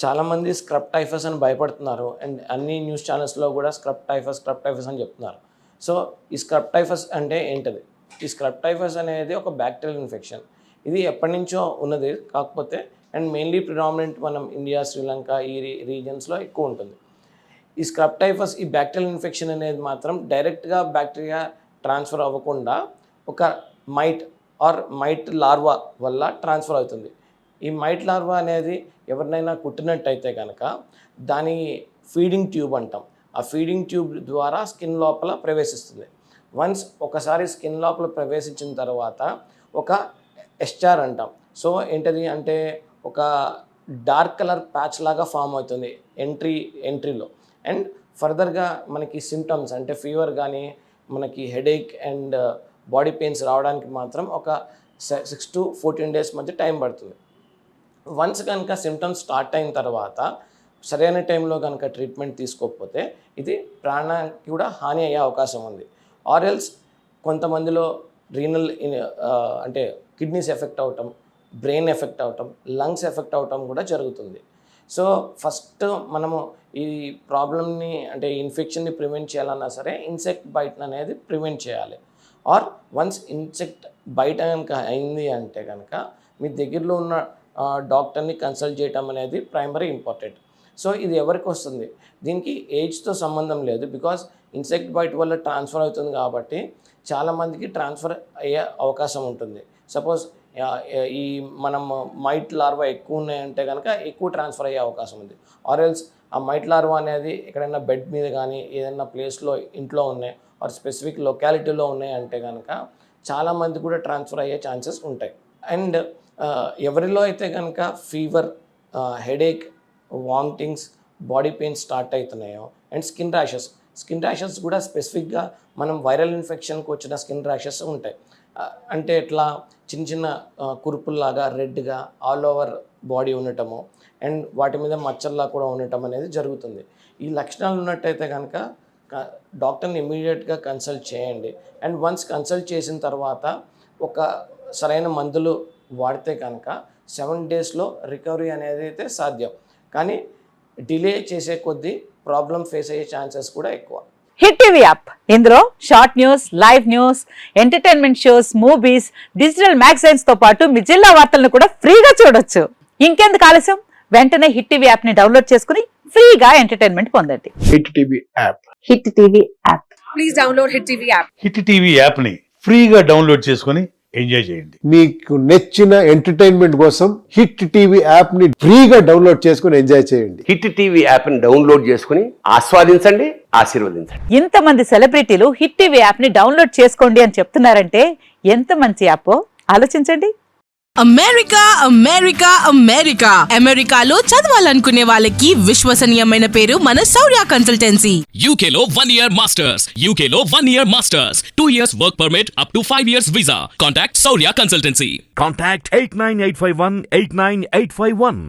చాలామంది scrub typhus అని భయపడుతున్నారు అండ్ అన్ని న్యూస్ ఛానల్స్లో కూడా స్క్రబ్ టైఫస్ అని చెప్తున్నారు. సో ఈ స్క్రబ్ టైఫస్ అంటే ఏంటది? ఈ స్క్రబ్ టైఫస్ అనేది ఒక బ్యాక్టీరియల్ ఇన్ఫెక్షన్. ఇది ఎప్పటి నుంచో ఉన్నది, కాకపోతే అండ్ మెయిన్లీ ప్రిడామినెంట్ మనం ఇండియా, శ్రీలంక ఈ రీజన్స్లో ఎక్కువ ఉంటుంది. ఈ స్క్రబ్ టైఫస్, ఈ బ్యాక్టీరియల్ ఇన్ఫెక్షన్ అనేది మాత్రం డైరెక్ట్గా బ్యాక్టీరియా ట్రాన్స్ఫర్ అవ్వకుండా ఒక మైట్ లార్వా వల్ల ట్రాన్స్ఫర్ అవుతుంది. ఈ మైట్ లార్వా అనేది ఎవరినైనా కుట్టినట్టయితే కనుక దాని ఫీడింగ్ ట్యూబ్ అంటాం. ఆ ఫీడింగ్ ట్యూబ్ ద్వారా స్కిన్ లోపల ప్రవేశిస్తుంది. వన్స్ ఒకసారి స్కిన్ లోపల ప్రవేశించిన తర్వాత ఒక ఎస్చార్ అంటాం. సో ఏంటది అంటే ఒక డార్క్ కలర్ ప్యాచ్ లాగా ఫామ్ అవుతుంది ఎంట్రీలో. అండ్ ఫర్దర్గా మనకి సిమ్టమ్స్ అంటే ఫీవర్ కానీ మనకి హెడేక్ అండ్ బాడీ పెయిన్స్ రావడానికి మాత్రం ఒక 6 to 14 days మధ్య టైం పడుతుంది. వన్స్ కనుక సిమ్టమ్స్ స్టార్ట్ అయిన తర్వాత సరైన టైంలో కనుక ట్రీట్మెంట్ తీసుకోకపోతే ఇది ప్రాణానికి కూడా హాని అయ్యే అవకాశం ఉంది. ఆర్ఎల్స్ కొంతమందిలో రీనల్ అంటే కిడ్నీస్ ఎఫెక్ట్ అవటం, బ్రెయిన్ ఎఫెక్ట్ అవటం, లంగ్స్ ఎఫెక్ట్ అవటం కూడా జరుగుతుంది. సో ఫస్ట్ మనము ఈ ప్రాబ్లమ్ని అంటే ఇన్ఫెక్షన్ని ప్రివెంట్ చేయాలన్నా సరే ఇన్సెక్ట్ బైట్ అనేది ప్రివెంట్ చేయాలి. ఆర్ వన్స్ ఇన్సెక్ట్ బైట్ కనుక అయింది అంటే కనుక మీ దగ్గరలో ఉన్న డాక్టర్ని కన్సల్ట్ చేయటం అనేది ప్రైమరీ ఇంపార్టెంట్. సో ఇది ఎవరికి వస్తుంది? దీనికి ఏజ్తో సంబంధం లేదు. బికాజ్ ఇన్సెక్ట్ బైట్ వల్ల ట్రాన్స్ఫర్ అవుతుంది కాబట్టి చాలామందికి ట్రాన్స్ఫర్ అయ్యే అవకాశం ఉంటుంది. సపోజ్ ఈ మనం మైట్ లార్వా ఎక్కువ ఉన్నాయంటే కనుక ఎక్కువ ట్రాన్స్ఫర్ అయ్యే అవకాశం ఉంది. ఆర్ఎల్స్ ఆ మైట్ లార్వా అనేది ఎక్కడైనా బెడ్ మీద కానీ ఏదైనా ప్లేస్లో ఇంట్లో ఉన్నాయి ఆర్ స్పెసిఫిక్ లొకాలిటీలో ఉన్నాయి అంటే కనుక చాలామంది కూడా ట్రాన్స్ఫర్ అయ్యే ఛాన్సెస్ ఉంటాయి. అండ్ ఎవరిలో అయితే కనుక fever, headache, vomitings, body pains start అవుతున్నాయో అండ్ స్కిన్ ర్యాషెస్ కూడా స్పెసిఫిక్గా మనం వైరల్ ఇన్ఫెక్షన్కి వచ్చిన స్కిన్ ర్యాషెస్ ఉంటాయి. అంటే ఇట్లా చిన్న కురుపుల్లాగా రెడ్గా ఆల్ ఓవర్ బాడీ ఉండటము అండ్ వాటి మీద మచ్చల్లా కూడా ఉండటం అనేది జరుగుతుంది. ఈ లక్షణాలు ఉన్నట్టయితే కనుక డాక్టర్ని ఇమీడియట్గా కన్సల్ట్ చేయండి. అండ్ వన్స్ కన్సల్ట్ చేసిన తర్వాత ఒక సరైన మందులు వాడితే కనుక 7 daysలో రికవరీ అనేది అయితే సాధ్యం. కానీ డిలే చేసే కొద్దీ ప్రాబ్లం ఫేస్ అయ్యే ఛాన్సెస్ కూడా ఎక్కువ. హిట్ టీవీ యాప్, ఇందులో short news, live news, entertainment shows, movies, digital magazines తో పాటు మీ జిల్లా వార్తలను కూడా ఫ్రీగా చూడొచ్చు. ఇంకెందుకు ఆలస్యం? వెంటనే హిట్ టీవీ యాప్ ని డౌన్లోడ్ చేసుకుని ఫ్రీగా ఎంటర్టైన్మెంట్ పొందండి. Hit TV app. Hit TV app. Please download hit TV app. Hit TV app ని ఫ్రీగా డౌన్లోడ్ చేసుకుని ఎంజాయ్ చేయండి. మీకు నచ్చిన ఎంటర్టైన్మెంట్ కోసం హిట్ టీవీ యాప్ ని ఫ్రీగా డౌన్లోడ్ చేసుకుని ఎంజాయ్ చేయండి. హిట్ టీవీ యాప్ ని డౌన్లోడ్ చేసుకుని ఆస్వాదించండి, ఆశీర్వదించండి. ఇంతమంది సెలబ్రిటీలు హిట్ టీవీ యాప్ ని డౌన్లోడ్ చేసుకోండి అని చెప్తున్నారంటే ఎంత మంచి యాప్ ఆలోచించండి. అమెరికా అమెరికా అమెరికా అమెరికాలో చదవాలనుకునే వాళ్ళకి విశ్వసనీయమైన పేరు మన శౌర్య కన్సల్టెన్సీ. UK లో 1 year masters. UK లో 1 year masters. 2 years work permit up to 5 years visa. Contact Saurya Consultancy. Contact 89851 89851.